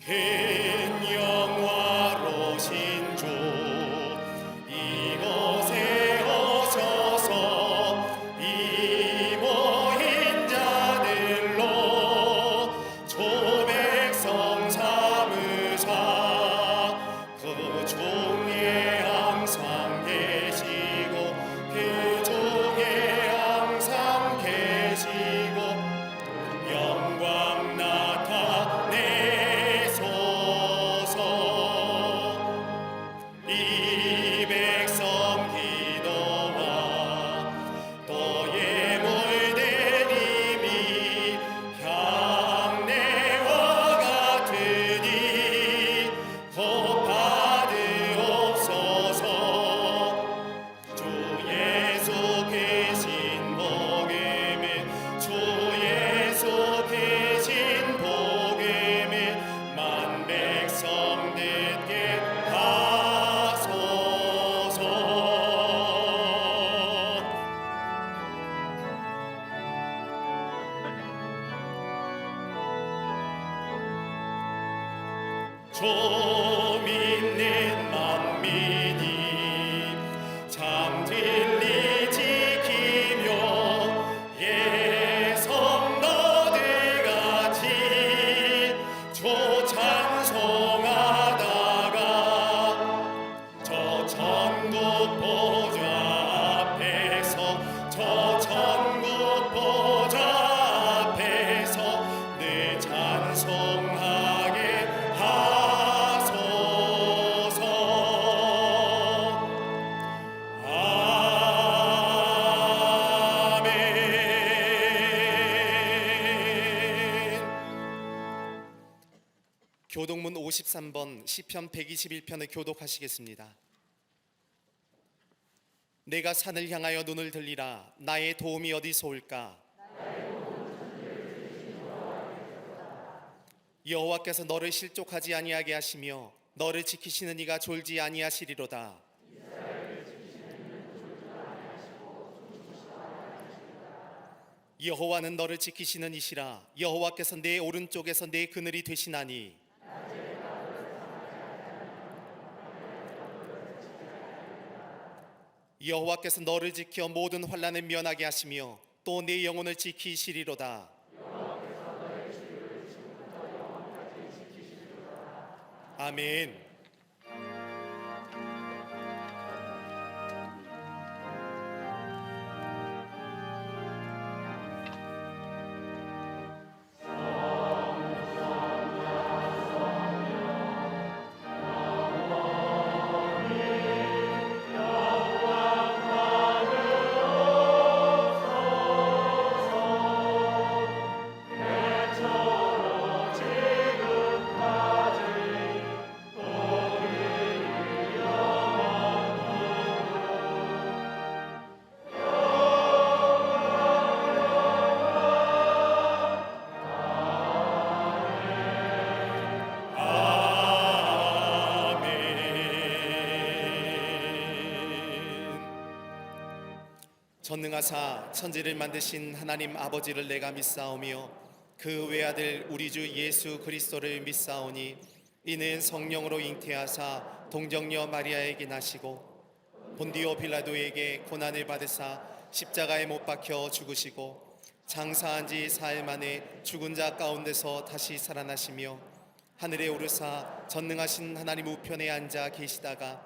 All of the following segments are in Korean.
큰 영화로신 주 이곳에 오셔서 이 모인 자들로 조백성 삼으사 그 중에 항상 계시고 그 중에 항상 계시고 영광 나타내소서. 이 백성 기도와 또 예물된 힘이 향내와 같으니 곧 받으옵소서. 주 예수 계신 복음에 주 예수 계신 복음에 만 백성 듣게 하소서. 좀 있는 만민이 참 진리 지키며 예성 너들같이 조 찬송하다가 저 천국 보좌 앞에서 저 천국 보좌 앞에서 늘 찬송하게 하소서. 아멘. 교독문 53번 시편 121편을 교독하시겠습니다. 내가 산을 향하여 눈을 들리라. 나의 도움이 어디서 올까? 여호와께서 너를 실족하지 아니하게 하시며 너를 지키시는 이가 졸지 아니하시리로다. 여호와는 너를 지키시는 이시라. 여호와께서 내 오른쪽에서 내 그늘이 되시나니 여호와께서 너를 지켜 모든 환난을 면하게 하시며 또 내 영혼을 지키시리로다. 아멘. 전능하사 천지를 만드신 하나님 아버지를 내가 믿사오며 그 외아들 우리 주 예수 그리스도를 믿사오니 이는 성령으로 잉태하사 동정녀 마리아에게 나시고 본디오 빌라도에게 고난을 받으사 십자가에 못 박혀 죽으시고 장사한 지 사흘 만에 죽은 자 가운데서 다시 살아나시며 하늘에 오르사 전능하신 하나님 우편에 앉아 계시다가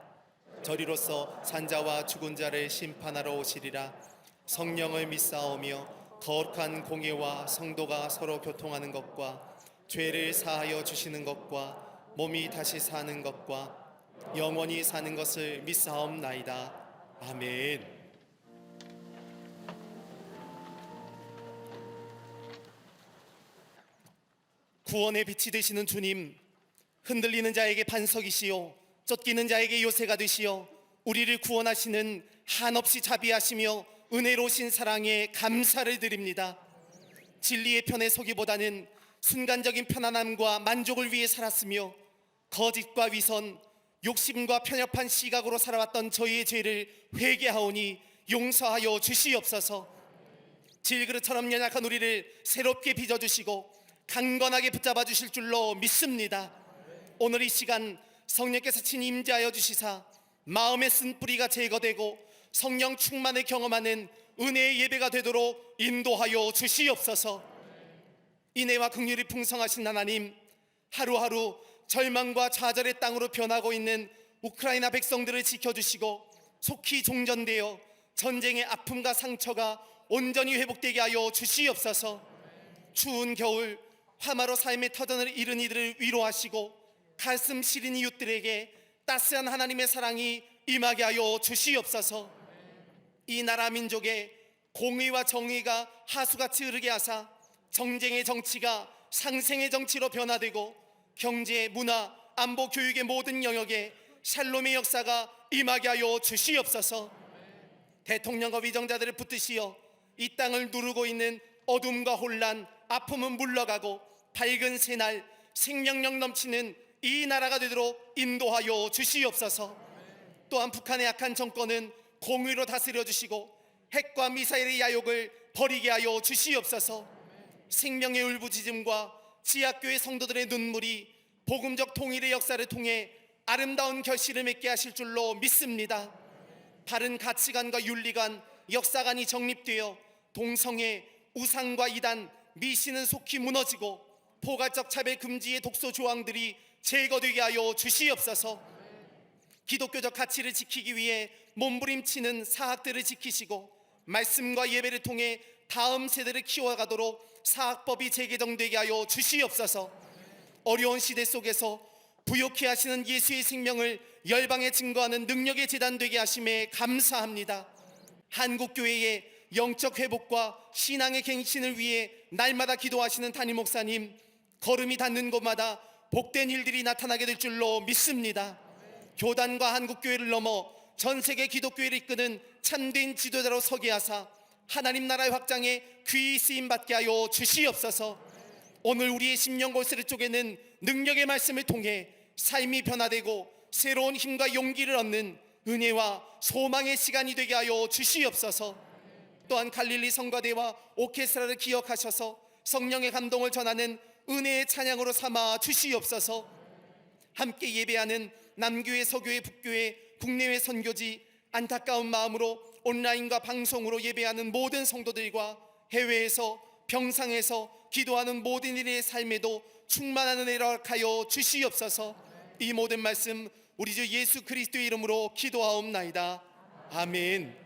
저리로서 산자와 죽은 자를 심판하러 오시리라. 성령을 믿사오며 거룩한 공예와 성도가 서로 교통하는 것과 죄를 사하여 주시는 것과 몸이 다시 사는 것과 영원히 사는 것을 믿사옵나이다. 아멘. 구원의 빛이 되시는 주님, 흔들리는 자에게 반석이시요 쫓기는 자에게 요새가 되시어 우리를 구원하시는 한없이 자비하시며 은혜로우신 사랑에 감사를 드립니다. 진리의 편에 서기보다는 순간적인 편안함과 만족을 위해 살았으며 거짓과 위선, 욕심과 편협한 시각으로 살아왔던 저희의 죄를 회개하오니 용서하여 주시옵소서. 질그릇처럼 연약한 우리를 새롭게 빚어주시고 강건하게 붙잡아 주실 줄로 믿습니다. 오늘 이 시간 성령께서 친히 임재하여 주시사 마음의 쓴뿌리가 제거되고 성령 충만을 경험하는 은혜의 예배가 되도록 인도하여 주시옵소서. 인애와 긍휼이 풍성하신 하나님, 하루하루 절망과 좌절의 땅으로 변하고 있는 우크라이나 백성들을 지켜주시고 속히 종전되어 전쟁의 아픔과 상처가 온전히 회복되게 하여 주시옵소서. 추운 겨울 화마로 삶의 터전을 잃은 이들을 위로하시고 가슴 시린 이웃들에게 따스한 하나님의 사랑이 임하게 하여 주시옵소서. 이 나라 민족의 공의와 정의가 하수같이 흐르게 하사 정쟁의 정치가 상생의 정치로 변화되고 경제, 문화, 안보, 교육의 모든 영역에 샬롬의 역사가 임하게 하여 주시옵소서. 대통령과 위정자들을 붙드시어 이 땅을 누르고 있는 어둠과 혼란, 아픔은 물러가고 밝은 새날, 생명력 넘치는 이 나라가 되도록 인도하여 주시옵소서. 또한 북한의 악한 정권은 공의로 다스려 주시고 핵과 미사일의 야욕을 버리게 하여 주시옵소서. 생명의 울부짖음과 지하교회 성도들의 눈물이 복음적 통일의 역사를 통해 아름다운 결실을 맺게 하실 줄로 믿습니다. 바른 가치관과 윤리관, 역사관이 정립되어 동성애, 우상과 이단, 미신은 속히 무너지고 포괄적 차별 금지의 독소 조항들이 제거되게 하여 주시옵소서. 기독교적 가치를 지키기 위해 몸부림치는 사학들을 지키시고 말씀과 예배를 통해 다음 세대를 키워가도록 사학법이 재개정되게 하여 주시옵소서. 어려운 시대 속에서 부욕해 하시는 예수의 생명을 열방에 증거하는 능력의 재단 되게 하심에 감사합니다. 한국교회의 영적 회복과 신앙의 갱신을 위해 날마다 기도하시는 담임 목사님, 걸음이 닿는 곳마다 복된 일들이 나타나게 될 줄로 믿습니다. 교단과 한국교회를 넘어 전 세계 기독교회를 이끄는 참된 지도자로 서게 하사 하나님 나라의 확장에 귀히 쓰임받게 하여 주시옵소서. 오늘 우리의 심령 골수를 쪼개는 능력의 말씀을 통해 삶이 변화되고 새로운 힘과 용기를 얻는 은혜와 소망의 시간이 되게 하여 주시옵소서. 또한 갈릴리 성가대와 오케스트라를 기억하셔서 성령의 감동을 전하는 은혜의 찬양으로 삼아 주시옵소서. 함께 예배하는 남교회, 서교회, 북교회, 국내외 선교지 안타까운 마음으로 온라인과 방송으로 예배하는 모든 성도들과 해외에서 병상에서 기도하는 모든 이의 삶에도 충만한 은혜를 허락하여 주시옵소서. 이 모든 말씀 우리 주 예수 그리스도의 이름으로 기도하옵나이다. 아멘.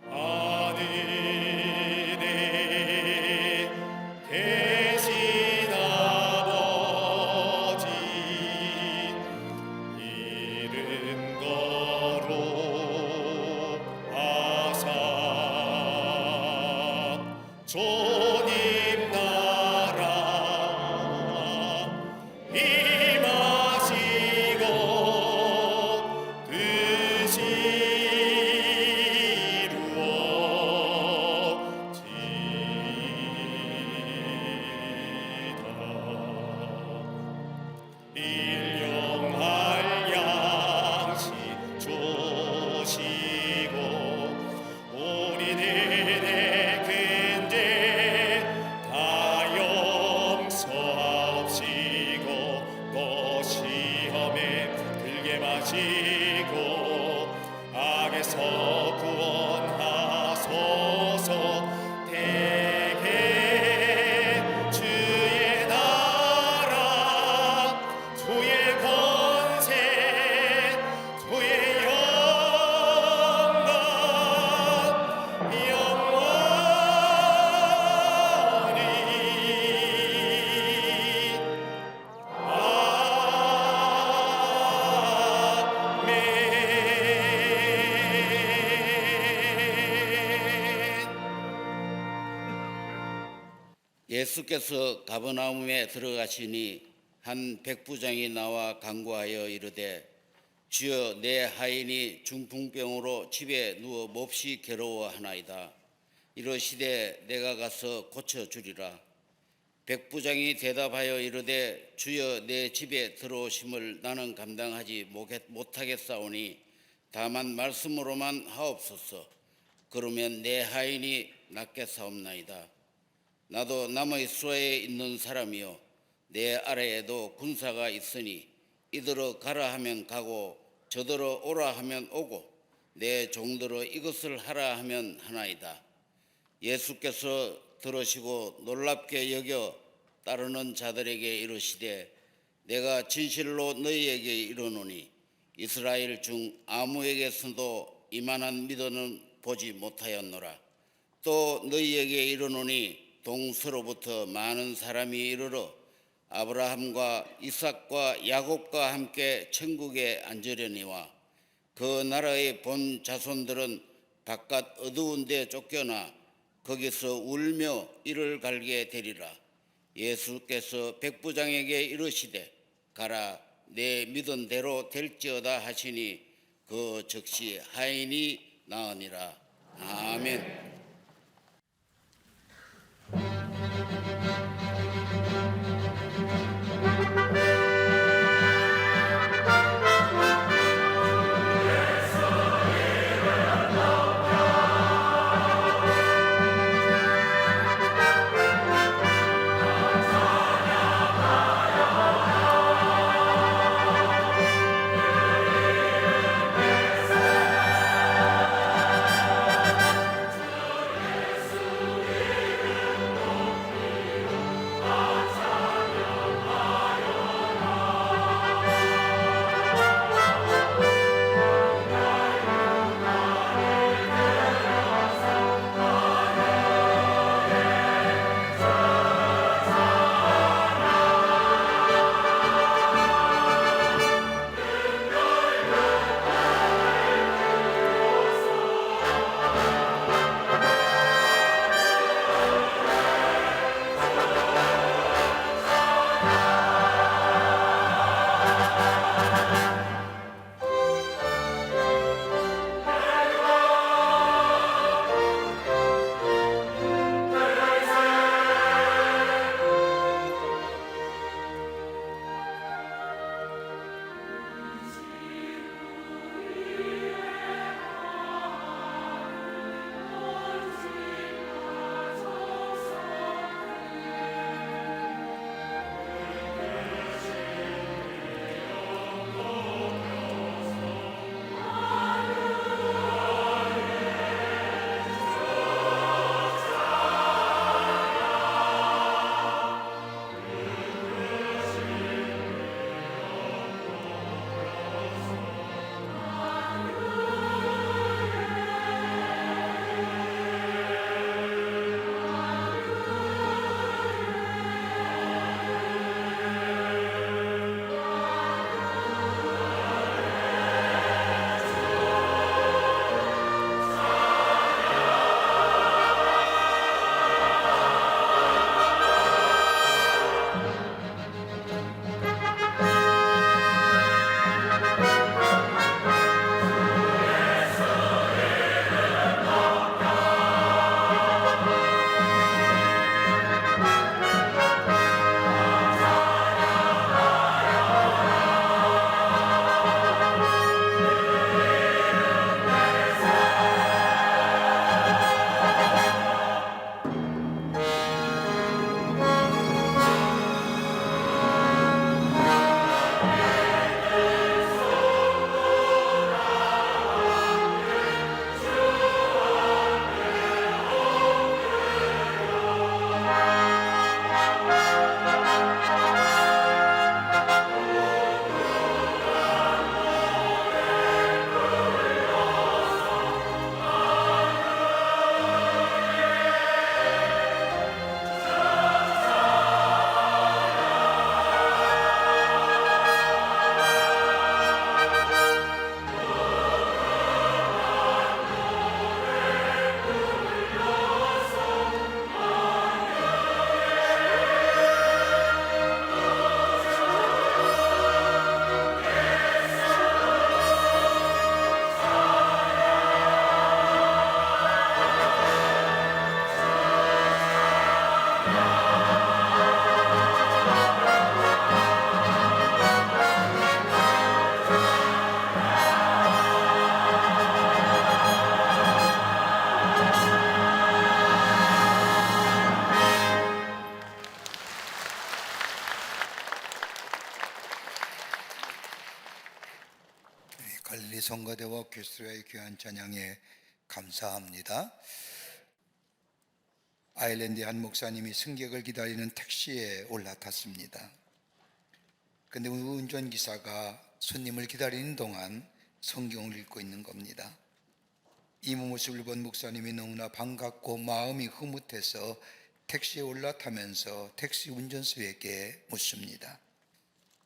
하늘에 계신 아버지 이름 거룩하사 주님 나라 임하시고 뜻이 일용할 양식 주시고 우리들의 근대 다 용서하옵시고 또 시험에 들게 마시고 악에서 구원하소서. 대개 주의 나라 주의 권세 주의 영광 영원히 예수께서 가버나움에 들어가시니 한 백부장이 나와 간구하여 이르되 주여 내 하인이 중풍병으로 집에 누워 몹시 괴로워하나이다. 이러시되 내가 가서 고쳐주리라. 백부장이 대답하여 이르되 주여 내 집에 들어오심을 나는 감당하지 못하겠사오니 다만 말씀으로만 하옵소서. 그러면 내 하인이 낫겠사옵나이다. 나도 남이스라엘에 있는 사람이요 내 아래에도 군사가 있으니 이들어 가라 하면 가고 저들어 오라 하면 오고 내 종들어 이것을 하라 하면 하나이다. 예수께서 들으시고 놀랍게 여겨 따르는 자들에게 이르시되 내가 진실로 너희에게 이르노니 이스라엘 중 아무에게서도 이만한 믿음은 보지 못하였노라. 또 너희에게 이르노니 동서로부터 많은 사람이 이르러 아브라함과 이삭과 야곱과 함께 천국에 앉으려니와 그 나라의 본 자손들은 바깥 어두운 데 쫓겨나 거기서 울며 이를 갈게 되리라. 예수께서 백부장에게 이르시되 가라 내 믿은 대로 될지어다 하시니 그 즉시 하인이 나으니라. 아멘. 갈릴리 성가대와 퀘스트라의 귀한 찬양에 감사합니다. 아일랜드의 한 목사님이 승객을 기다리는 택시에 올라탔습니다. 근데 운전기사가 손님을 기다리는 동안 성경을 읽고 있는 겁니다. 이 모습을 본 목사님이 너무나 반갑고 마음이 흐뭇해서 택시에 올라타면서 택시 운전수에게 묻습니다.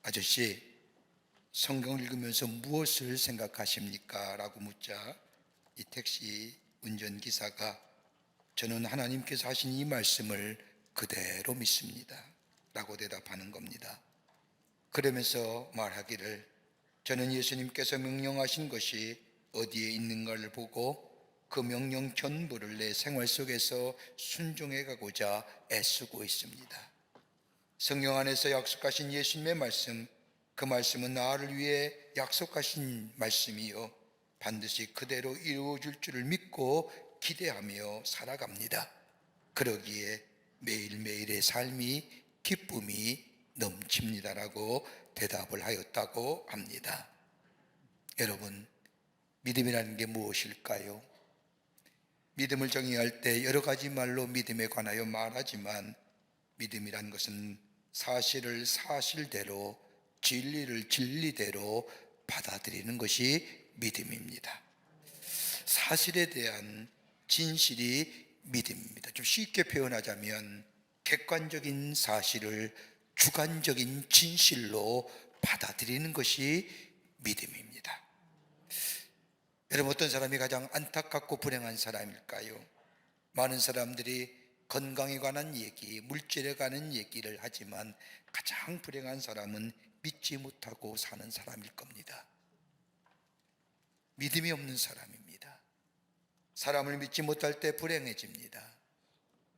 아저씨, 성경을 읽으면서 무엇을 생각하십니까? 라고 묻자 이 택시 운전기사가 저는 하나님께서 하신 이 말씀을 그대로 믿습니다 라고 대답하는 겁니다. 그러면서 말하기를 저는 예수님께서 명령하신 것이 어디에 있는가를 보고 그 명령 전부를 내 생활 속에서 순종해 가고자 애쓰고 있습니다. 성경 안에서 약속하신 예수님의 말씀, 그 말씀은 나를 위해 약속하신 말씀이요 반드시 그대로 이루어질 줄을 믿고 기대하며 살아갑니다. 그러기에 매일매일의 삶이 기쁨이 넘칩니다라고 대답을 하였다고 합니다. 여러분, 믿음이라는 게 무엇일까요? 믿음을 정의할 때 여러 가지 말로 믿음에 관하여 말하지만 믿음이란 것은 사실을 사실대로, 진리를 진리대로 받아들이는 것이 믿음입니다. 사실에 대한 진실이 믿음입니다. 좀 쉽게 표현하자면 객관적인 사실을 주관적인 진실로 받아들이는 것이 믿음입니다. 여러분, 어떤 사람이 가장 안타깝고 불행한 사람일까요? 많은 사람들이 건강에 관한 얘기, 물질에 관한 얘기를 하지만 가장 불행한 사람은 믿지 못하고 사는 사람일 겁니다. 믿음이 없는 사람입니다. 사람을 믿지 못할 때 불행해집니다.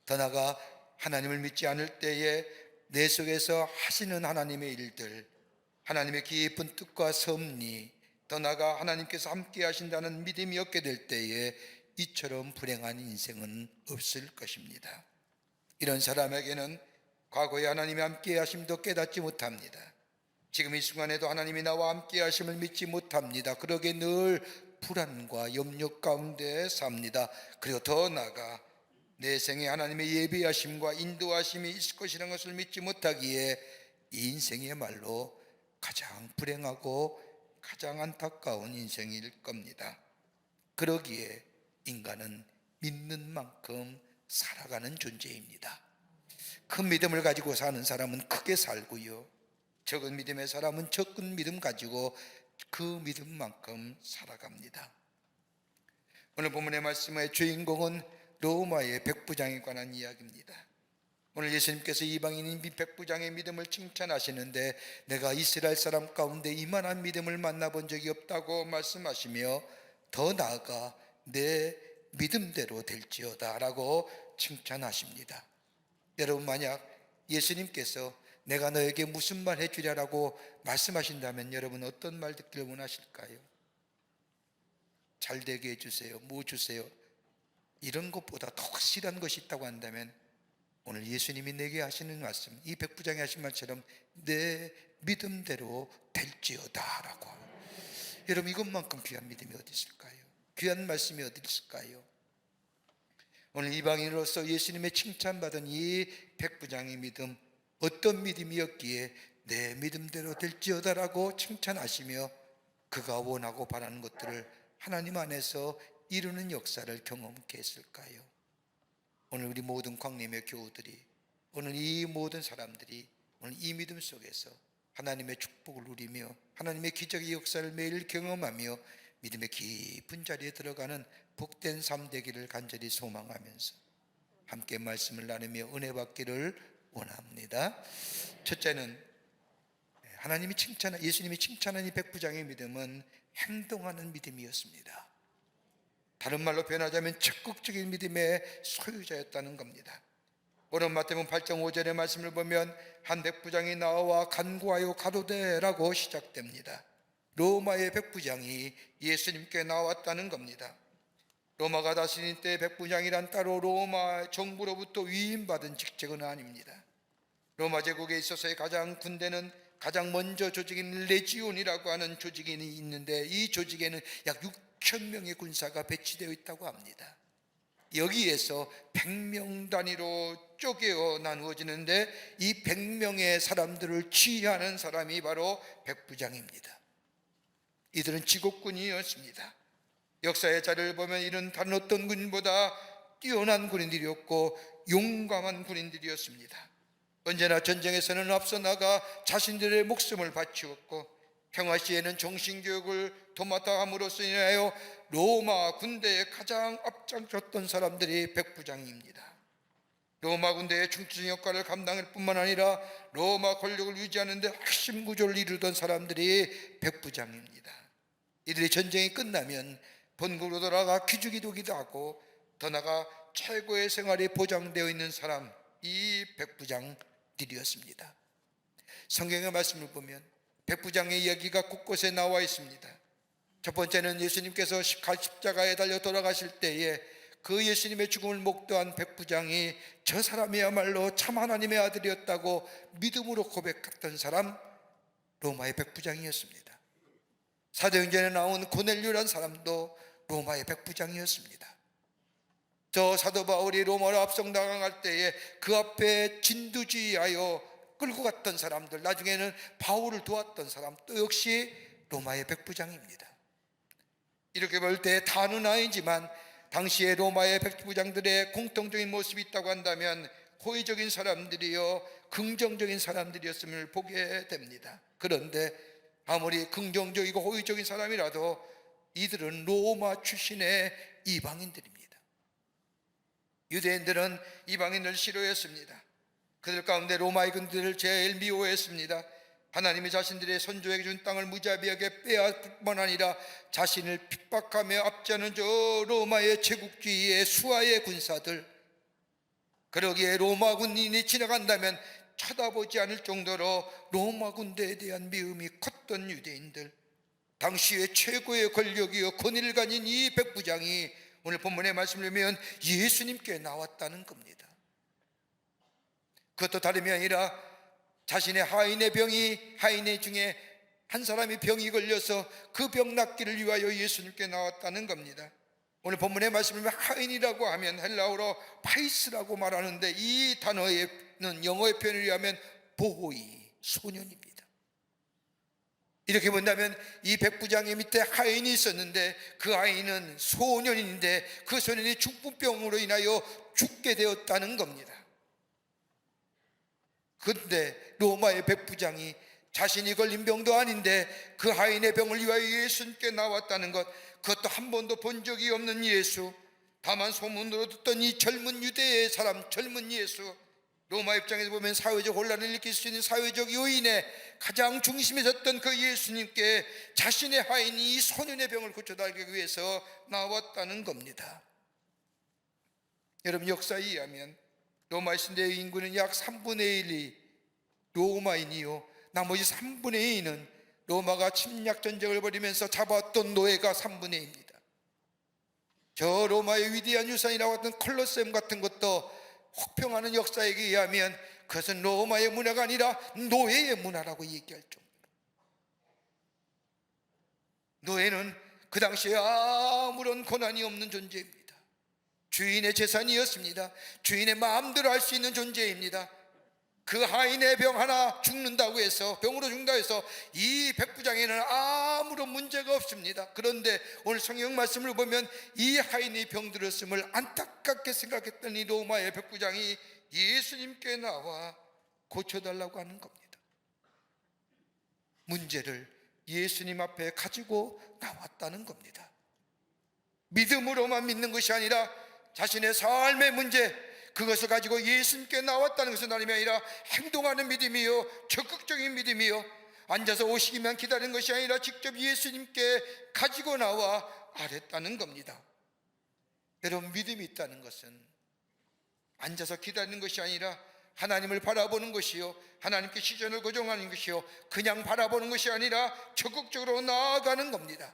더 나아가 하나님을 믿지 않을 때에 내 속에서 하시는 하나님의 일들, 하나님의 깊은 뜻과 섭리, 더 나아가 하나님께서 함께 하신다는 믿음이 없게 될 때에 이처럼 불행한 인생은 없을 것입니다. 이런 사람에게는 과거에 하나님이 함께 하심도 깨닫지 못합니다. 지금 이 순간에도 하나님이 나와 함께 하심을 믿지 못합니다. 그러기에 늘 불안과 염려 가운데 삽니다. 그리고 더 나아가 내 생에 하나님의 예비하심과 인도하심이 있을 것이라는 것을 믿지 못하기에 이 인생이야말로 가장 불행하고 가장 안타까운 인생일 겁니다. 그러기에 인간은 믿는 만큼 살아가는 존재입니다. 큰 믿음을 가지고 사는 사람은 크게 살고요, 적은 믿음의 사람은 적은 믿음 가지고 그 믿음만큼 살아갑니다. 오늘 본문의 말씀의 주인공은 로마의 백부장에 관한 이야기입니다. 오늘 예수님께서 이방인인 백부장의 믿음을 칭찬하시는데 내가 이스라엘 사람 가운데 이만한 믿음을 만나본 적이 없다고 말씀하시며 더 나아가 내 믿음대로 될지어다 라고 칭찬하십니다. 여러분, 만약 예수님께서 내가 너에게 무슨 말 해주랴라고 말씀하신다면 여러분 어떤 말 듣기를 원하실까요? 잘 되게 해주세요, 뭐 주세요, 이런 것보다 더 확실한 것이 있다고 한다면 오늘 예수님이 내게 하시는 말씀, 이 백부장이 하신 말처럼 내 믿음대로 될지어다 라고. 여러분, 이것만큼 귀한 믿음이 어디 있을까요? 귀한 말씀이 어디 있을까요? 오늘 이방인으로서 예수님의 칭찬받은 이 백부장의 믿음, 어떤 믿음이었기에 내 믿음대로 될지어다 라고 칭찬하시며 그가 원하고 바라는 것들을 하나님 안에서 이루는 역사를 경험케 했을까요? 오늘 우리 모든 광림의 교우들이, 오늘 이 모든 사람들이 오늘 이 믿음 속에서 하나님의 축복을 누리며 하나님의 기적의 역사를 매일 경험하며 믿음의 깊은 자리에 들어가는 복된 삶 되기를 간절히 소망하면서 함께 말씀을 나누며 은혜 받기를 원합니다. 첫째는 하나님이 예수님이 칭찬한 이 백부장의 믿음은 행동하는 믿음이었습니다. 다른 말로 표현하자면 적극적인 믿음의 소유자였다는 겁니다. 오늘 마태복음 8장 5절의 말씀을 보면 한 백부장이 나와 간구하여 가로되라고 시작됩니다. 로마의 백부장이 예수님께 나왔다는 겁니다. 로마가 다스린 때 백부장이란 따로 로마 정부로부터 위임받은 직책은 아닙니다. 로마 제국에 있어서의 가장 군대는 가장 먼저 조직인 레지온이라고 하는 조직이 있는데, 이 조직에는 약 6천 명의 군사가 배치되어 있다고 합니다. 여기에서 100명 단위로 쪼개어 나누어지는데, 이 100명의 사람들을 지휘하는 사람이 바로 백부장입니다. 이들은 지국군이었습니다. 역사의 자료를 보면 이는 다른 어떤 군인보다 뛰어난 군인들이었고 용감한 군인들이었습니다. 언제나 전쟁에서는 앞서 나가 자신들의 목숨을 바치었고 평화 시에는 정신교육을 도맡아 함으로써 인하여 로마 군대에 가장 앞장섰던 사람들이 백부장입니다. 로마 군대의 중추적 역할을 감당할 뿐만 아니라 로마 권력을 유지하는 데 핵심 구조를 이루던 사람들이 백부장입니다. 이들이 전쟁이 끝나면 본국으로 돌아가 기죽이기도 하고 더 나아가 최고의 생활이 보장되어 있는 사람, 이 백부장들이었습니다. 성경의 말씀을 보면 백부장의 이야기가 곳곳에 나와 있습니다. 첫 번째는 예수님께서 십자가에 달려 돌아가실 때에 그 예수님의 죽음을 목도한 백부장이 저 사람이야말로 참 하나님의 아들이었다고 믿음으로 고백했던 사람, 로마의 백부장이었습니다. 사도행전에 나온 고넬료라는 사람도 로마의 백부장이었습니다. 저 사도 바울이 로마로 압송당할 때에 그 앞에 진두지휘하여 끌고 갔던 사람들, 나중에는 바울을 도왔던 사람 또 역시 로마의 백부장입니다. 이렇게 볼 때 다는 아니지만 당시에 로마의 백부장들의 공통적인 모습이 있다고 한다면 호의적인 사람들이요 긍정적인 사람들이었음을 보게 됩니다. 그런데 아무리 긍정적이고 호의적인 사람이라도 이들은 로마 출신의 이방인들입니다. 유대인들은 이방인을 싫어했습니다. 그들 가운데 로마의 군대를 제일 미워했습니다. 하나님이 자신들의 선조에게 준 땅을 무자비하게 빼앗을 뿐만 아니라 자신을 핍박하며 압제하는 저 로마의 제국주의의 수하의 군사들, 그러기에 로마 군인이 지나간다면 쳐다보지 않을 정도로 로마 군대에 대한 미움이 컸던 유대인들, 당시의 최고의 권력이요 권위를 가진 이 백부장이 오늘 본문의 말씀을 보면 예수님께 나왔다는 겁니다. 그것도 다름이 아니라 자신의 하인의 중에 한 사람이 병이 걸려서 그 병 낫기를 위하여 예수님께 나왔다는 겁니다. 오늘 본문의 말씀을 보면 하인이라고 하면 헬라어로 파이스라고 말하는데, 이 단어는 영어의 표현을 의하면 보호이, 소년입니다. 이렇게 본다면 이 백부장의 밑에 하인이 있었는데 그 하인은 소년인데 그 소년이 중풍병으로 인하여 죽게 되었다는 겁니다. 그런데 로마의 백부장이 자신이 걸린 병도 아닌데 그 하인의 병을 위하여 예수님께 나왔다는 것, 그것도 한 번도 본 적이 없는 예수, 다만 소문으로 듣던 이 젊은 유대의 사람, 젊은 예수, 로마 입장에서 보면 사회적 혼란을 일으킬 수 있는 사회적 요인의 가장 중심에 섰던 그 예수님께 자신의 하인이 이 소년의 병을 고쳐달라기 위해서 나왔다는 겁니다. 여러분, 역사에 의하면 로마 시대의 인구는 약 3분의 1이 로마인이요 나머지 3분의 2는 로마가 침략 전쟁을 벌이면서 잡았던 노예가 3분의 2입니다. 저 로마의 위대한 유산이라고 했던 콜로세움 같은 것도 혹평하는 역사에 의하면 그것은 로마의 문화가 아니라 노예의 문화라고 얘기할 정도로, 노예는 그 당시에 아무런 권한이 없는 존재입니다. 주인의 재산이었습니다. 주인의 마음대로 할 수 있는 존재입니다. 그 하인의 병 하나 죽는다고 해서, 병으로 죽는다고 해서 이 백부장에는 아무런 문제가 없습니다. 그런데 오늘 성경 말씀을 보면 이 하인이 병들었음을 안타깝게 생각했던 이 로마의 백부장이 예수님께 나와 고쳐달라고 하는 겁니다. 문제를 예수님 앞에 가지고 나왔다는 겁니다. 믿음으로만 믿는 것이 아니라 자신의 삶의 문제, 그것을 가지고 예수님께 나왔다는 것은 다름이 아니라 행동하는 믿음이요 적극적인 믿음이요 앉아서 오시기만 기다리는 것이 아니라 직접 예수님께 가지고 나와 아랬다는 겁니다. 여러분, 믿음이 있다는 것은 앉아서 기다리는 것이 아니라 하나님을 바라보는 것이요 하나님께 시선을 고정하는 것이요 그냥 바라보는 것이 아니라 적극적으로 나아가는 겁니다.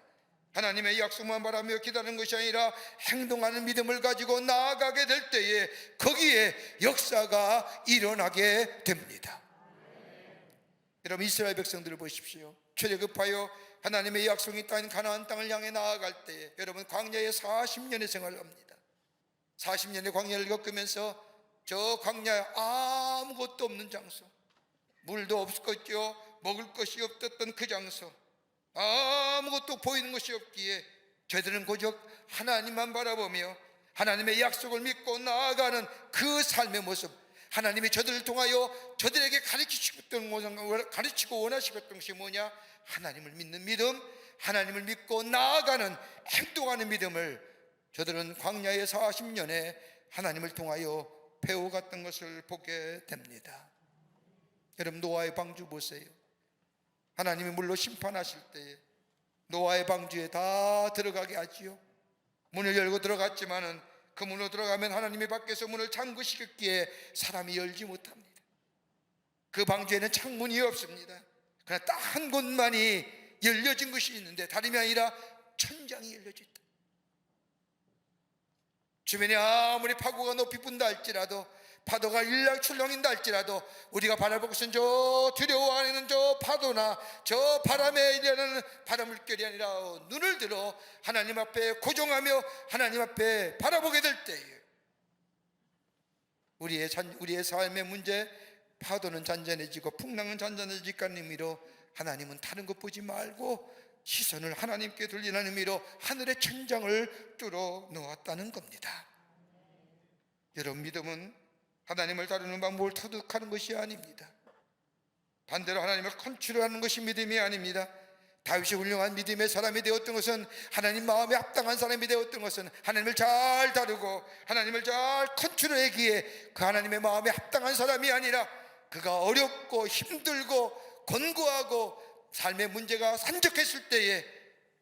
하나님의 약속만 바라며 기다리는 것이 아니라 행동하는 믿음을 가지고 나아가게 될 때에 거기에 역사가 일어나게 됩니다. 여러분, 이스라엘 백성들을 보십시오. 출애굽하여 하나님의 약속이 땅인 가나안 땅을 향해 나아갈 때에 여러분, 광야에 40년의 생활을 합니다. 40년의 광야를 겪으면서 저 광야에 아무것도 없는 장소, 물도 없었죠. 먹을 것이 없었던 그 장소, 아무것도 보이는 것이 없기에 저들은 고작 하나님만 바라보며 하나님의 약속을 믿고 나아가는 그 삶의 모습, 하나님이 저들을 통하여 저들에게 가르치고 원하시던 것이 뭐냐? 하나님을 믿는 믿음, 하나님을 믿고 나아가는, 행동하는 믿음을 저들은 광야의 40년에 하나님을 통하여 배워갔던 것을 보게 됩니다. 여러분, 노아의 방주 보세요. 하나님이 물로 심판하실 때에 노아의 방주에 다 들어가게 하지요. 문을 열고 들어갔지만은 그 문으로 들어가면 하나님이 밖에서 문을 잠그시켰기에 사람이 열지 못합니다. 그 방주에는 창문이 없습니다. 그러나 딱 한 곳만이 열려진 것이 있는데 다름이 아니라 천장이 열려져 있다. 주변에 아무리 파고가 높이 분다 할지라도, 파도가 일랑출렁인다 할지라도 우리가 바라볼 것은 저 두려워하는 저 파도나 저 바람에 일어나는 바람물결이 아니라 눈을 들어 하나님 앞에 고정하며 하나님 앞에 바라보게 될 때에 우리의 삶의 문제, 파도는 잔잔해지고 풍랑은 잔잔해질까는 의미로 하나님은 다른 것 보지 말고 시선을 하나님께 돌리는 의미로 하늘의 천장을 뚫어 놓았다는 겁니다. 여러분, 믿음은 하나님을 다루는 방법을 터득하는 것이 아닙니다. 반대로 하나님을 컨트롤하는 것이 믿음이 아닙니다. 다윗이 훌륭한 믿음의 사람이 되었던 것은, 하나님 마음에 합당한 사람이 되었던 것은 하나님을 잘 다루고 하나님을 잘 컨트롤하기에 그 하나님의 마음에 합당한 사람이 아니라 그가 어렵고 힘들고 곤고하고 삶의 문제가 산적했을 때에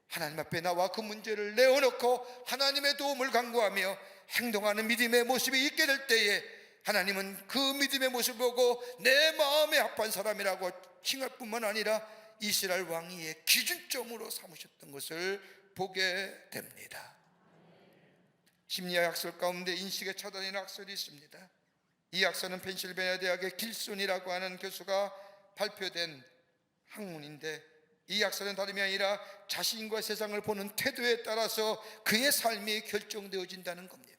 하나님 앞에 나와 그 문제를 내어놓고 하나님의 도움을 간구하며 행동하는 믿음의 모습이 있게 될 때에 하나님은 그 믿음의 모습을 보고 내 마음에 합한 사람이라고 칭할 뿐만 아니라 이스라엘 왕위의 기준점으로 삼으셨던 것을 보게 됩니다. 심리학 학설 가운데 인식의 차단이라는 학설이 있습니다. 이 학설은 펜실베니아 대학의 길손이라고 하는 교수가 발표된 학문인데, 이 학설은 다름이 아니라 자신과 세상을 보는 태도에 따라서 그의 삶이 결정되어진다는 겁니다.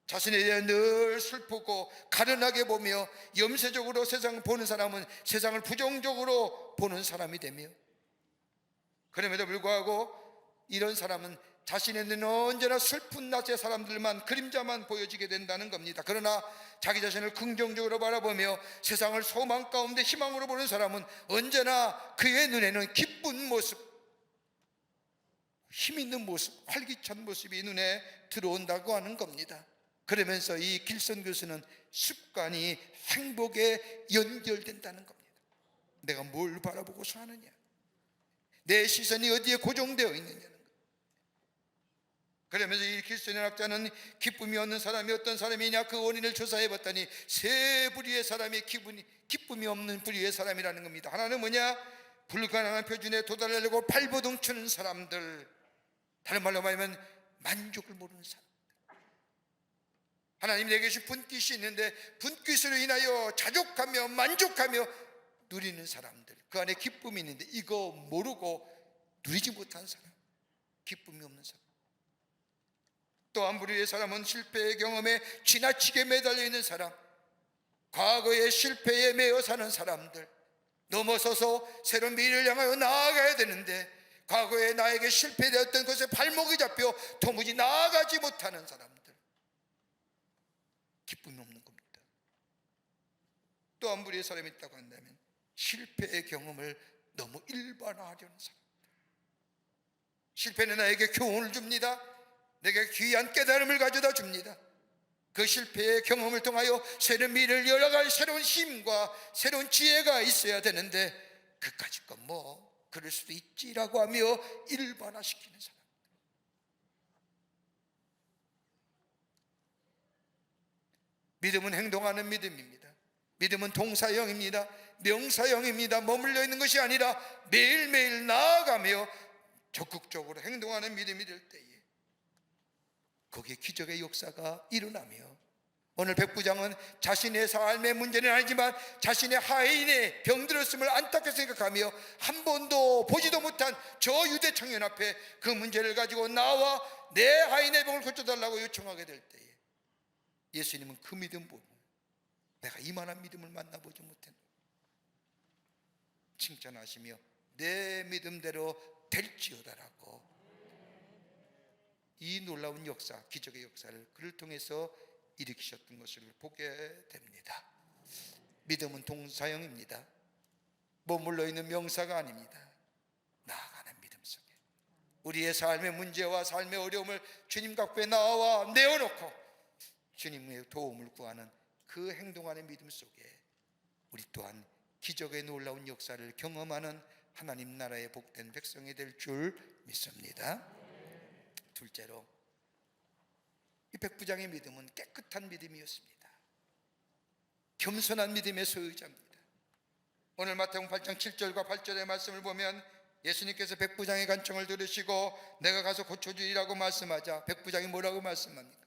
자신에 대해 늘 슬프고 가련하게 보며 염세적으로 세상을 보는 사람은 세상을 부정적으로 보는 사람이 되며, 그럼에도 불구하고 이런 사람은 자신에는 언제나 슬픈 낯의 사람들만, 그림자만 보여지게 된다는 겁니다. 그러나 자기 자신을 긍정적으로 바라보며 세상을 소망 가운데 희망으로 보는 사람은 언제나 그의 눈에는 기쁜 모습, 힘 있는 모습, 활기찬 모습이 눈에 들어온다고 하는 겁니다. 그러면서 이 길선 교수는 습관이 행복에 연결된다는 겁니다. 내가 뭘 바라보고 사느냐, 내 시선이 어디에 고정되어 있느냐는 것. 그러면서 이 길선 학자는 기쁨이 없는 사람이 어떤 사람이냐, 그 원인을 조사해 봤더니 세 부류의 사람이 기쁨이 없는 부류의 사람이라는 겁니다. 하나는 뭐냐? 불가능한 표준에 도달하려고 발버둥 치는 사람들, 다른 말로 말하면 만족을 모르는 사람. 하나님 내게 주신 분깃이 있는데 분깃으로 인하여 자족하며 만족하며 누리는 사람들, 그 안에 기쁨이 있는데 이거 모르고 누리지 못한 사람, 기쁨이 없는 사람. 또 한 부류의 사람은 실패의 경험에 지나치게 매달려 있는 사람, 과거의 실패에 매여 사는 사람들, 넘어서서 새로운 미래를 향하여 나아가야 되는데 과거에 나에게 실패되었던 것에 발목이 잡혀 도무지 나아가지 못하는 사람들, 기쁨이 없는 겁니다. 또 한 부류의 사람이 있다고 한다면 실패의 경험을 너무 일반화하려는 사람들. 실패는 나에게 교훈을 줍니다. 내게 귀한 깨달음을 가져다 줍니다. 그 실패의 경험을 통하여 새로운 미래를 열어갈 새로운 힘과 새로운 지혜가 있어야 되는데 그까짓 건 뭐 그럴 수도 있지라고 하며 일반화시키는 사람. 믿음은 행동하는 믿음입니다. 믿음은 동사형입니다. 명사형입니다. 머물러 있는 것이 아니라 매일매일 나아가며 적극적으로 행동하는 믿음이 될 때에 거기에 기적의 역사가 일어나며 오늘 백부장은 자신의 삶의 문제는 아니지만 자신의 하인의 병들었음을 안타깝게 생각하며 한 번도 보지도 못한 저 유대 청년 앞에 그 문제를 가지고 나와 내 하인의 병을 고쳐달라고 요청하게 될 때에 예수님은 그 믿음 보고 내가 이만한 믿음을 만나보지 못했노 칭찬하시며 내 믿음대로 될지어다라고 이 놀라운 역사, 기적의 역사를 그를 통해서 일으키셨던 것을 보게 됩니다. 믿음은 동사형입니다. 머물러 있는 명사가 아닙니다. 나아가는 믿음 속에 우리의 삶의 문제와 삶의 어려움을 주님 앞에 나와 내어놓고 주님의 도움을 구하는 그 행동하는 믿음 속에 우리 또한 기적의 놀라운 역사를 경험하는 하나님 나라의 복된 백성이 될 줄 믿습니다. 둘째로 이 백부장의 믿음은 깨끗한 믿음이었습니다. 겸손한 믿음의 소유자입니다. 오늘 마태복음 8장 7절과 8절의 말씀을 보면 예수님께서 백부장의 간청을 들으시고 내가 가서 고쳐주리라고 말씀하자 백부장이 뭐라고 말씀합니까?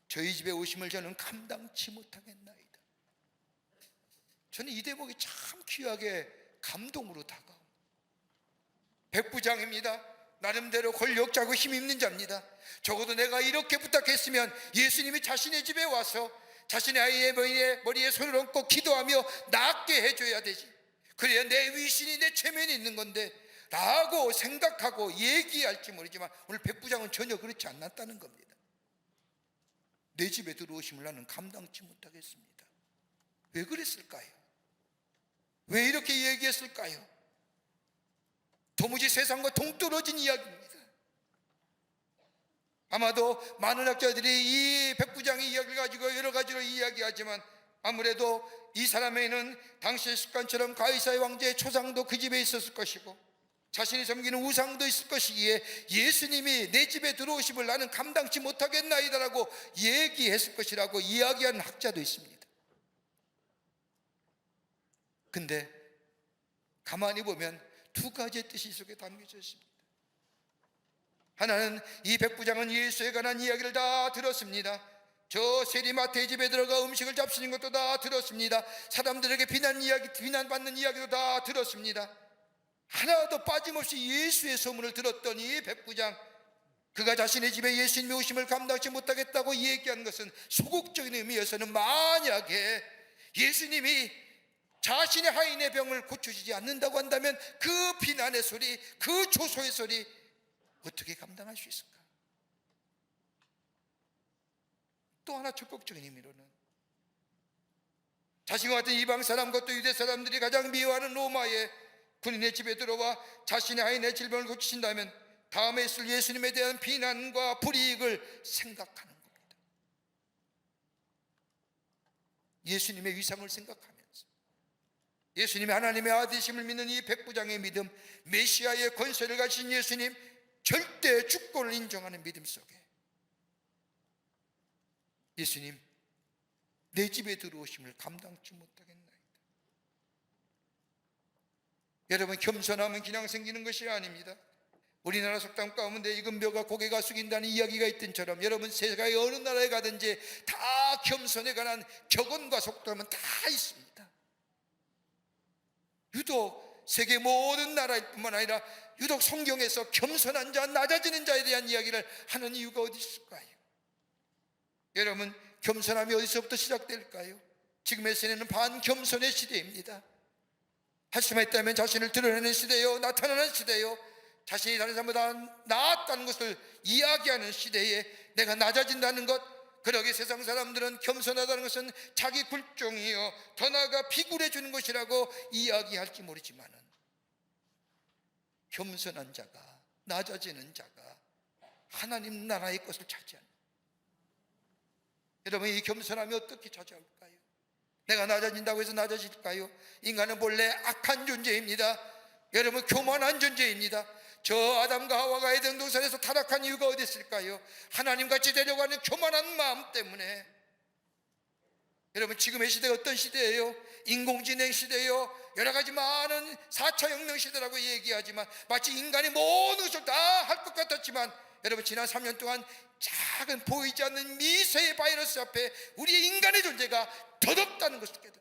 저희 집에 오심을 저는 감당치 못하겠나이다. 저는 이 대목이 참 귀하게 감동으로 다가옵니다. 백부장입니다. 나름대로 권력자고 힘있는 자입니다. 적어도 내가 이렇게 부탁했으면 예수님이 자신의 집에 와서 자신의 아이의 머리에 손을 얹고 기도하며 낫게 해줘야 되지. 그래야 내 위신이 내 체면이 있는 건데 라고 생각하고 얘기할지 모르지만 오늘 백부장은 전혀 그렇지 않았다는 겁니다. 내 집에 들어오심을 나는 감당치 못하겠습니다. 왜 그랬을까요? 왜 이렇게 얘기했을까요? 도무지 세상과 동떨어진 이야기입니다. 아마도 많은 학자들이 이 백부장의 이야기를 가지고 여러 가지로 이야기하지만 아무래도 이 사람에는 당시의 습관처럼 가이사의 왕제의 초상도 그 집에 있었을 것이고 자신이 섬기는 우상도 있을 것이기에 예수님이 내 집에 들어오심을 나는 감당치 못하겠나이다라고 얘기했을 것이라고 이야기하는 학자도 있습니다. 근데 가만히 보면 두 가지의 뜻이 속에 담겨져 있습니다. 하나는 이 백부장은 예수에 관한 이야기를 다 들었습니다. 저 세리마태의 집에 들어가 음식을 잡수는 것도 다 들었습니다. 사람들에게 비난받는 이야기도 다 들었습니다. 하나도 빠짐없이 예수의 소문을 들었던 이 백부장, 그가 자신의 집에 예수님의 오심을 감당치 못하겠다고 얘기한 것은 소극적인 의미에서는 만약에 예수님이 자신의 하인의 병을 고쳐주지 않는다고 한다면 그 비난의 소리, 그 조소의 소리 어떻게 감당할 수 있을까? 또 하나 적극적인 의미로는 자신과 같은 이방 사람과 또 유대 사람들이 가장 미워하는 로마의 군인의 집에 들어와 자신의 하인의 질병을 고치신다면 다음에 있을 예수님에 대한 비난과 불이익을 생각하는 겁니다. 예수님의 위상을 생각하면서 예수님이 하나님의 아들이심을 믿는 이 백부장의 믿음, 메시아의 권세를 가진 예수님, 절대 주권을 인정하는 믿음 속에 예수님, 내 집에 들어오심을 감당치 못하겠나이다. 여러분, 겸손하면 그냥 생기는 것이 아닙니다. 우리나라 속담 가운데 익은 벼가 고개가 숙인다는 이야기가 있던처럼 여러분 세계의 어느 나라에 가든지 다 겸손에 관한 격언과 속담은 다 있습니다. 유독 세계 모든 나라일 뿐만 아니라 유독 성경에서 겸손한 자, 낮아지는 자에 대한 이야기를 하는 이유가 어디 있을까요? 여러분, 겸손함이 어디서부터 시작될까요? 지금의 시대는 반겸손의 시대입니다. 할 수만 있다면 자신을 드러내는 시대요, 나타나는 시대요, 자신이 다른 사람보다 나았다는 것을 이야기하는 시대에 내가 낮아진다는 것, 그러게 세상 사람들은 겸손하다는 것은 자기 굴종이요 더 나아가 비굴해주는 것이라고 이야기할지 모르지만 겸손한 자가, 낮아지는 자가 하나님 나라의 것을 차지하는, 여러분 이 겸손함이 어떻게 찾아올까요? 내가 낮아진다고 해서 낮아질까요? 인간은 본래 악한 존재입니다. 여러분 교만한 존재입니다. 저 아담과 하와가 에덴 동산에서 타락한 이유가 어디 있을까요? 하나님같이 되려고 하는 교만한 마음 때문에. 여러분 지금의 시대가 어떤 시대예요? 인공지능 시대예요. 여러 가지 많은 4차 혁명 시대라고 얘기하지만 마치 인간이 모든 것을 다 할 것 같았지만 여러분 지난 3년 동안 작은 보이지 않는 미세의 바이러스 앞에 우리의 인간의 존재가 더럽다는 것을 깨닫고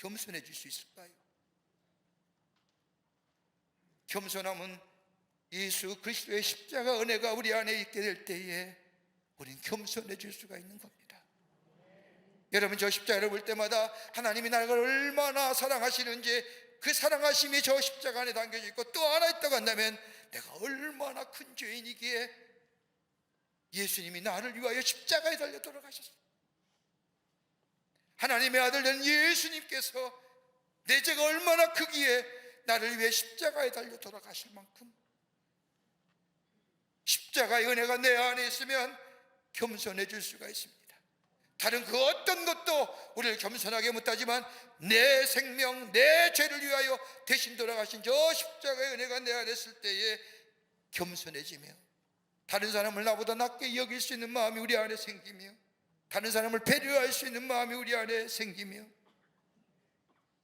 겸손해질 수 있을까요? 겸손함은 예수 그리스도의 십자가 은혜가 우리 안에 있게 될 때에 우리는 겸손해질 수가 있는 겁니다. 여러분 저 십자가를 볼 때마다 하나님이 나를 얼마나 사랑하시는지 그 사랑하심이 저 십자가 안에 담겨져 있고 또 하나 있다고 한다면 내가 얼마나 큰 죄인이기에 예수님이 나를 위하여 십자가에 달려 돌아가셨습니다. 하나님의 아들 된 예수님께서 내 죄가 얼마나 크기에 나를 위해 십자가에 달려 돌아가실 만큼 십자가의 은혜가 내 안에 있으면 겸손해질 수가 있습니다. 다른 그 어떤 것도 우리를 겸손하게 못하지만 내 생명, 내 죄를 위하여 대신 돌아가신 저 십자가의 은혜가 내 안에 있을 때에 겸손해지며 다른 사람을 나보다 낮게 여길 수 있는 마음이 우리 안에 생기며 다른 사람을 배려할 수 있는 마음이 우리 안에 생기며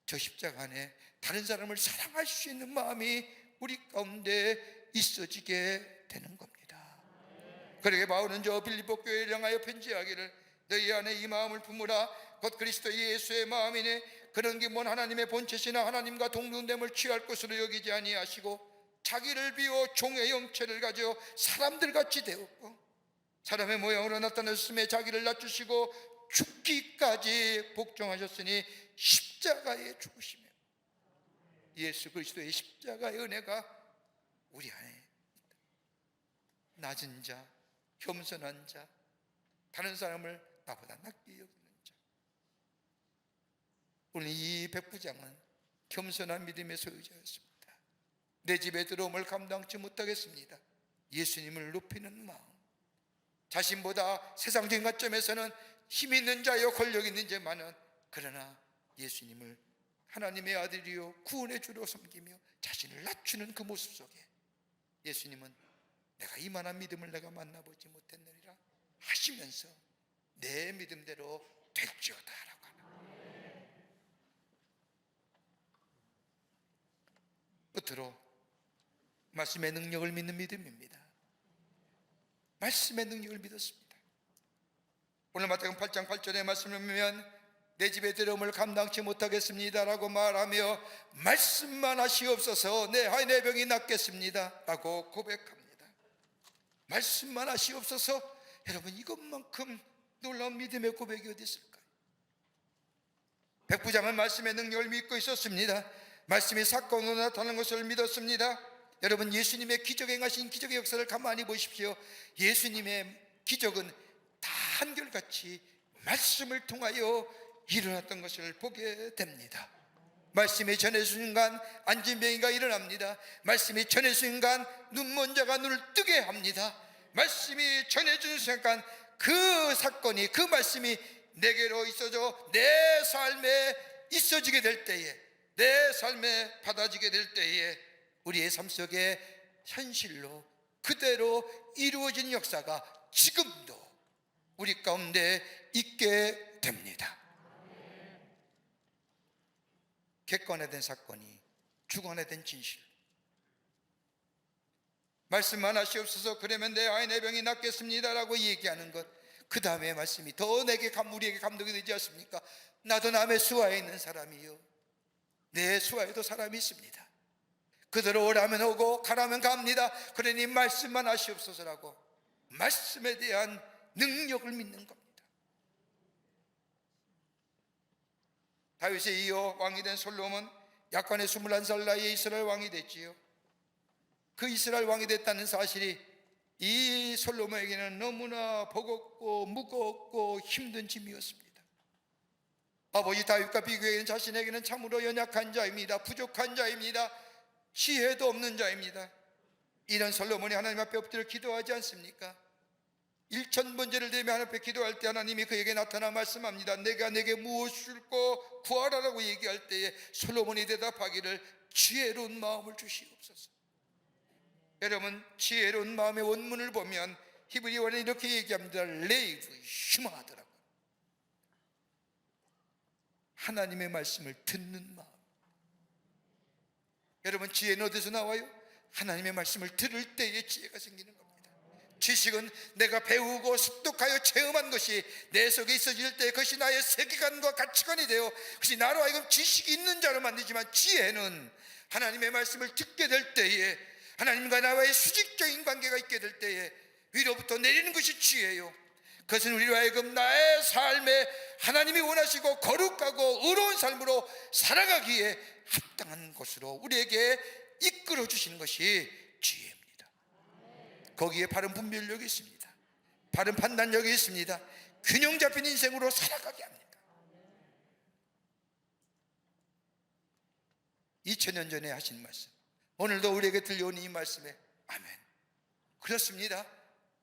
저 십자가 안에 다른 사람을 사랑할 수 있는 마음이 우리 가운데 있어지게 되는 겁니다. 그러게 바울은 저 빌립보 교회를 향하여 편지하기를 너희 안에 이 마음을 품으라 곧 그리스도 예수의 마음이니 그런 게 뭔 하나님의 본체시나 하나님과 동등됨을 취할 것으로 여기지 아니하시고 자기를 비워 종의 형체를 가져 사람들같이 되었고 사람의 모양으로 나타났음에 자기를 낮추시고 죽기까지 복종하셨으니 십자가에 죽으시며 예수 그리스도의 십자가의 은혜가 우리 안에 있다. 낮은 자, 겸손한 자, 다른 사람을 나보다 낮게 여기는 자. 오늘 이 백부장은 겸손한 믿음의 소유자였습니다. 내 집에 들어옴을 감당치 못하겠습니다. 예수님을 높이는 마음, 자신보다 세상적인 관점에서는 힘 있는 자요 권력 있는 자만은 그러나 예수님을 하나님의 아들이요 구원의 주로 섬기며 자신을 낮추는 그 모습 속에 예수님은 내가 이만한 믿음을 내가 만나보지 못했느니라 하시면서 내 믿음대로 될지어다 라고 하는 끝으로 말씀의 능력을 믿는 믿음입니다. 말씀의 능력을 믿었습니다. 오늘 마태복음 8장 8절의 말씀을 보면 내 집에 들어옴을 감당치 못하겠습니다 라고 말하며 말씀만 하시옵소서 내 병이 낫겠습니다 라고 고백합니다. 말씀만 하시옵소서. 여러분 이것만큼 놀라운 믿음의 고백이 어디 있을까요? 백부장은 말씀의 능력을 믿고 있었습니다. 말씀이 사건으로 나타나는 것을 믿었습니다. 여러분 예수님의 기적 행하신 기적의 역사를 가만히 보십시오. 예수님의 기적은 다 한결같이 말씀을 통하여 일어났던 것을 보게 됩니다. 말씀이 전해진 순간 앉은 병이가 일어납니다. 말씀이 전해진 순간 눈먼 자가 눈을 뜨게 합니다. 말씀이 전해진 순간 그 사건이 그 말씀이 내게로 있어져 내 삶에 있어지게 될 때에 내 삶에 받아지게 될 때에 우리의 삶 속에 현실로 그대로 이루어진 역사가 지금도 우리 가운데 있게 됩니다. 객관화된 사건이 주관화된 진실. 말씀만 하시옵소서 그러면 내 아이의 병이 낫겠습니다 라고 얘기하는 것, 그 다음에 말씀이 더 우리에게 감동이 되지 않습니까? 나도 남의 수하에 있는 사람이요 내 수하에도 사람이 있습니다. 그대로 오라면 오고 가라면 갑니다. 그러니 말씀만 하시옵소서라고 말씀에 대한 능력을 믿는 겁니다. 다윗에 이어 왕이 된 솔로몬 약간의 21살 나이에 이스라엘 왕이 됐지요. 그 이스라엘 왕이 됐다는 사실이 이 솔로몬에게는 너무나 버겁고 무겁고 힘든 짐이었습니다. 아버지 다윗과 비교하기에는 자신에게는 참으로 연약한 자입니다. 부족한 자입니다. 지혜도 없는 자입니다. 이런 솔로몬이 하나님 앞에 엎드려 기도하지 않습니까? 1000번제를 드리며 하나님 앞에 기도할 때 하나님이 그에게 나타나 말씀합니다. 내가 내게 무엇을 고 구하라라고 얘기할 때에 솔로몬이 대답하기를 지혜로운 마음을 주시옵소서. 여러분 지혜로운 마음의 원문을 보면 히브리어는 이렇게 얘기합니다. 레이브 슈마하더라고요. 하나님의 말씀을 듣는 마음. 여러분 지혜는 어디서 나와요? 하나님의 말씀을 들을 때에 지혜가 생기는 겁니다. 지식은 내가 배우고 습득하여 체험한 것이 내 속에 있어질 때 그것이 나의 세계관과 가치관이 되어 그것이 나로 하여금 지식이 있는 자로 만들지만, 지혜는 하나님의 말씀을 듣게 될 때에, 하나님과 나와의 수직적인 관계가 있게 될 때에 위로부터 내리는 것이 지혜요, 그것은 우리로 하여금 나의 삶에 하나님이 원하시고 거룩하고 의로운 삶으로 살아가기에 합당한 것으로 우리에게 이끌어 주시는 것이 지혜입니다. 거기에 바른 분별력이 있습니다. 바른 판단력이 있습니다. 균형 잡힌 인생으로 살아가게 합니다. 2000년 전에 하신 말씀, 오늘도 우리에게 들려오는 이 말씀에 아멘, 그렇습니다,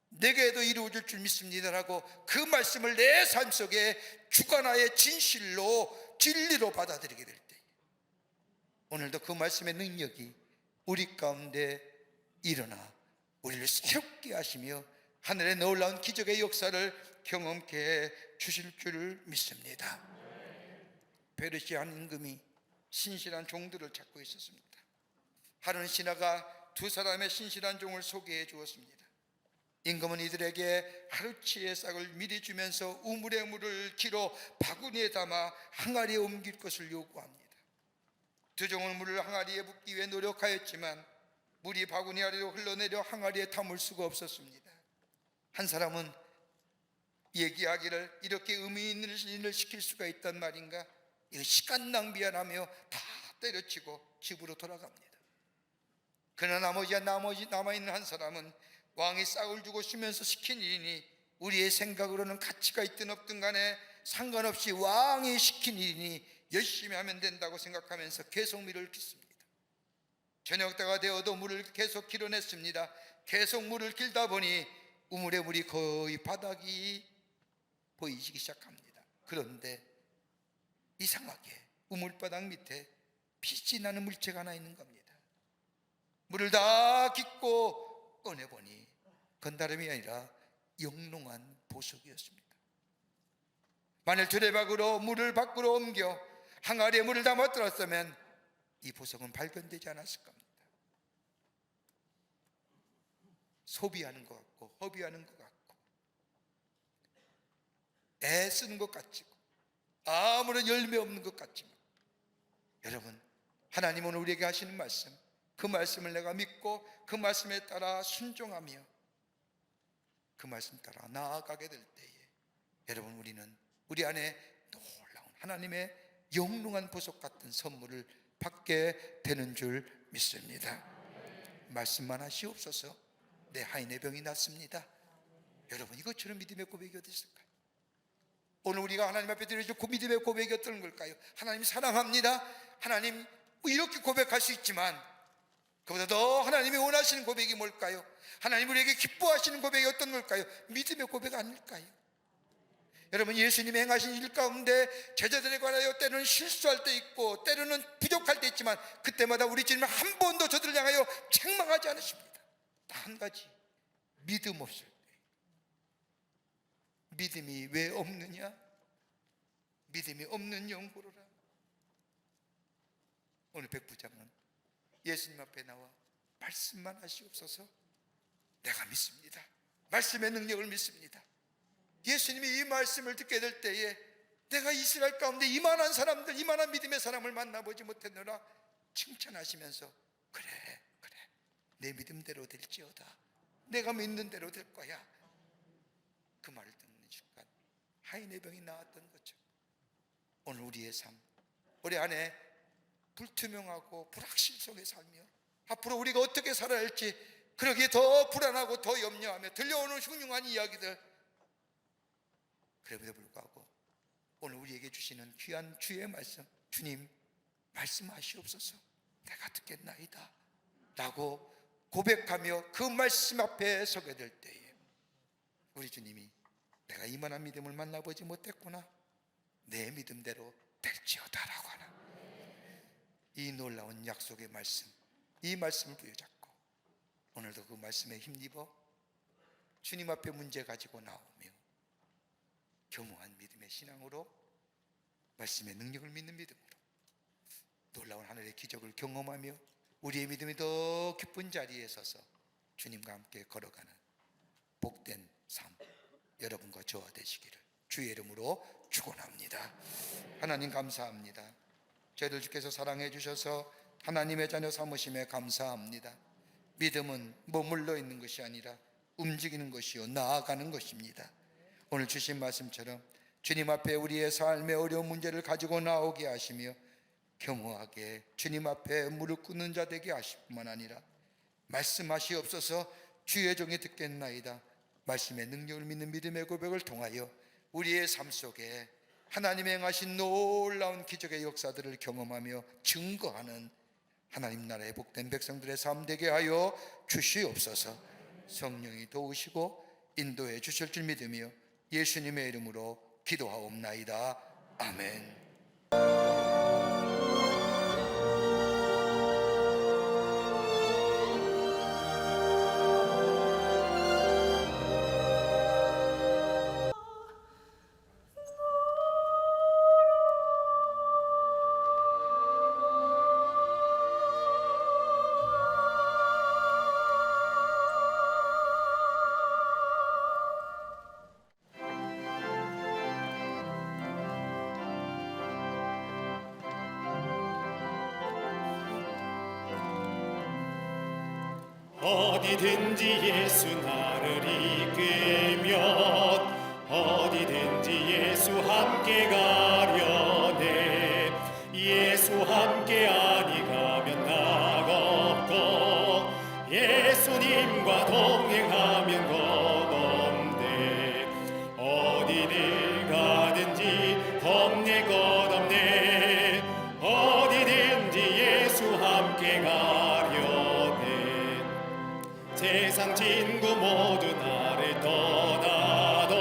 내게도 이루어질 줄 믿습니다라고 그 말씀을 내 삶 속에 주관하의 진실로, 진리로 받아들이게 될 때, 오늘도 그 말씀의 능력이 우리 가운데 일어나 우리를 새롭게 하시며 하늘의 놀라운 기적의 역사를 경험케 해 주실 줄을 믿습니다. 페르시아 임금이 신실한 종들을 찾고 있었습니다. 하루는 신하가 두 사람의 신실한 종을 소개해 주었습니다. 임금은 이들에게 하루치의 싹을 미리 주면서 우물의 물을 길어 바구니에 담아 항아리에 옮길 것을 요구합니다. 두 종은 물을 항아리에 붓기 위해 노력하였지만 물이 바구니 아래로 흘러내려 항아리에 담을 수가 없었습니다. 한 사람은 얘기하기를, 이렇게 의미 있는 일을 시킬 수가 있단 말인가, 이거 시간 낭비하라며 다 때려치고 집으로 돌아갑니다. 그러나 나머지 남아있는 한 사람은 왕이 싹을 주고 쉬면서 시킨 일이니 우리의 생각으로는 가치가 있든 없든 간에 상관없이 왕이 시킨 일이니 열심히 하면 된다고 생각하면서 계속 물을 깃습니다. 저녁 때가 되어도 물을 계속 길어냈습니다. 계속 물을 길다 보니 우물의 물이 거의 바닥이 보이기 시작합니다. 그런데 이상하게 우물바닥 밑에 빛이 나는 물체가 하나 있는 겁니다. 물을 다 깃고 꺼내보니 그건 다름이 아니라 영롱한 보석이었습니다. 만일 두레박으로 물을 밖으로 옮겨 항아리에 물을 담아들었으면 이 보석은 발견되지 않았을 겁니다. 소비하는 것 같고 허비하는 것 같고 애쓰는 것 같지고 아무런 열매 없는 것 같지만, 여러분, 하나님은 우리에게 하시는 말씀, 그 말씀을 내가 믿고 그 말씀에 따라 순종하며 그 말씀 따라 나아가게 될 때에 여러분, 우리는 우리 안에 놀라운 하나님의 영롱한 보석 같은 선물을 받게 되는 줄 믿습니다. 말씀만 하시옵소서. 내 하인의 병이 낫습니다. 여러분, 이것처럼 믿음의 고백이 어디 있을까요? 오늘 우리가 하나님 앞에 드려줄 그 믿음의 고백이 어떤 걸까요? 하나님 사랑합니다, 하나님, 이렇게 고백할 수 있지만 그보다 더 하나님이 원하시는 고백이 뭘까요? 하나님 우리에게 기뻐하시는 고백이 어떤 걸까요? 믿음의 고백 아닐까요? 여러분, 예수님이 행하신 일 가운데 제자들에 관하여 때로는 실수할 때 있고 때로는 부족할 때 있지만 그때마다 우리 주님은 한 번도 저들을 향하여 책망하지 않으십니다. 딱 한 가지, 믿음 없을 때. 믿음이 왜 없느냐? 믿음이 없는 영고로라. 오늘 백부장은 예수님 앞에 나와 말씀만 하시옵소서. 내가 믿습니다. 말씀의 능력을 믿습니다. 예수님이 이 말씀을 듣게 될 때에 내가 이스라엘 가운데 이만한 사람들, 이만한 믿음의 사람을 만나보지 못했노라 칭찬하시면서 그래 내 믿음대로 될지어다, 내가 믿는 대로 될 거야, 그 말을 듣는 순간 하인의 병이 나았던 거죠. 오늘 우리의 삶, 우리 안에 불투명하고 불확실 속에 살며 앞으로 우리가 어떻게 살아야 할지 그러기에 더 불안하고 더 염려하며 들려오는 흉흉한 이야기들, 그럼에도 불구하고 오늘 우리에게 주시는 귀한 주의 말씀, 주님 말씀하시옵소서, 내가 듣겠나이다 라고 고백하며 그 말씀 앞에 서게 될 때에 우리 주님이 내가 이만한 믿음을 만나보지 못했구나, 내 믿음대로 될지어다 라고 하나, 이 놀라운 약속의 말씀, 이 말씀을 부여잡고 오늘도 그 말씀에 힘입어 주님 앞에 문제 가지고 나오며 겸허한 믿음의 신앙으로, 말씀의 능력을 믿는 믿음으로 놀라운 하늘의 기적을 경험하며 우리의 믿음이 더 깊은 자리에 서서 주님과 함께 걸어가는 복된 삶 여러분과 저와 되시기를 주의 이름으로 축원합니다. 하나님 감사합니다. 저희들 주께서 사랑해 주셔서 하나님의 자녀 삼으심에 감사합니다. 믿음은 머물러 있는 것이 아니라 움직이는 것이요 나아가는 것입니다. 오늘 주신 말씀처럼 주님 앞에 우리의 삶의 어려운 문제를 가지고 나오게 하시며 겸허하게 주님 앞에 무릎 꿇는 자 되게 하실 뿐만 아니라 말씀하시옵소서 주의 종이 듣겠나이다 말씀의 능력을 믿는 믿음의 고백을 통하여 우리의 삶 속에 하나님이 행하신 놀라운 기적의 역사들을 경험하며 증거하는 하나님 나라의 복된 백성들의 삶 되게 하여 주시옵소서. 성령이 도우시고 인도해 주실 줄 믿으며 예수님의 이름으로 기도하옵나이다. 아멘. 어디든지 예수 나를 이끌면 어디든지 예수 함께 가려네. 예수 함께 아니 가면 나가 없고 예수님과 동행하면 겁없네. 어디를 가든지 겁낼 것 없네. 어디든지 예수 함께 가려네. 세상 친구 모두 나를 떠나도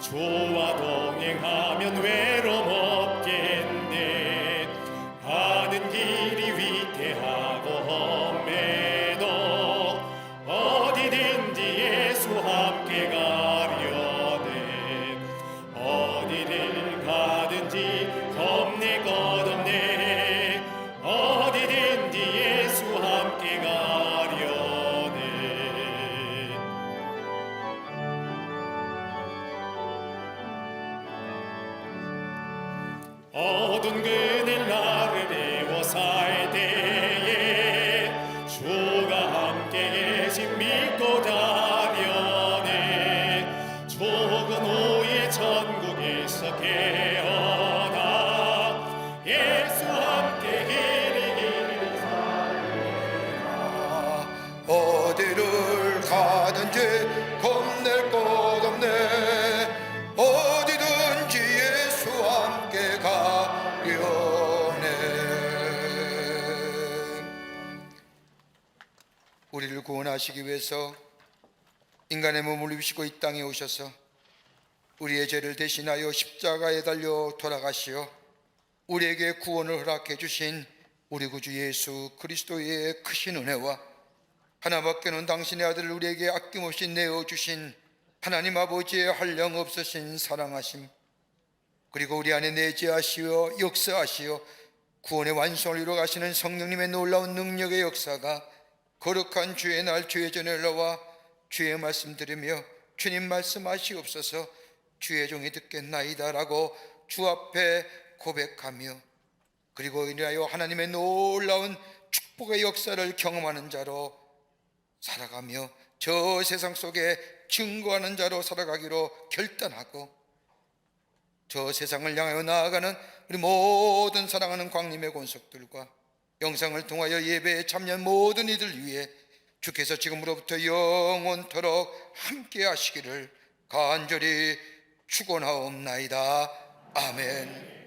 주와 동행하면 외로움 없겠네. 가는 길이 위태하고 험해도 어디든지 예수 함께 가려네. 어디를 가든지 겁낼 것 없네. 어디든지 예수 함께 가려네. 어두운 그늘 나를 애워 살 때에 주가 함께 계신 믿고 자려네. 좁은 오예 천국에서 깨어나 예수 함께 길이 어디를 가든지 겁낼 것 없네. 어디든지 예수 함께 가려네. 우리를 구원하시기 위해서 인간의 몸을 입으시고 이 땅에 오셔서 우리의 죄를 대신하여 십자가에 달려 돌아가시어 우리에게 구원을 허락해 주신 우리 구주 예수 그리스도의 크신 은혜와 하나밖에 없는 당신의 아들을 우리에게 아낌없이 내어주신 하나님 아버지의 한량없으신 사랑하심, 그리고 우리 안에 내재하시어 역사하시어 구원의 완성을 이루어가시는 성령님의 놀라운 능력의 역사가 거룩한 주의 날 주의 전에 올라와 주의 말씀 들으며 주님 말씀하시옵소서 주의 종이 듣겠나이다 라고 주 앞에 고백하며, 그리고 인하여 하나님의 놀라운 축복의 역사를 경험하는 자로 살아가며 저 세상 속에 증거하는 자로 살아가기로 결단하고, 저 세상을 향하여 나아가는 우리 모든 사랑하는 광림의 권속들과 영상을 통하여 예배에 참여한 모든 이들 위해 주께서 지금으로부터 영원토록 함께 하시기를 간절히 축원하옵나이다. 아멘.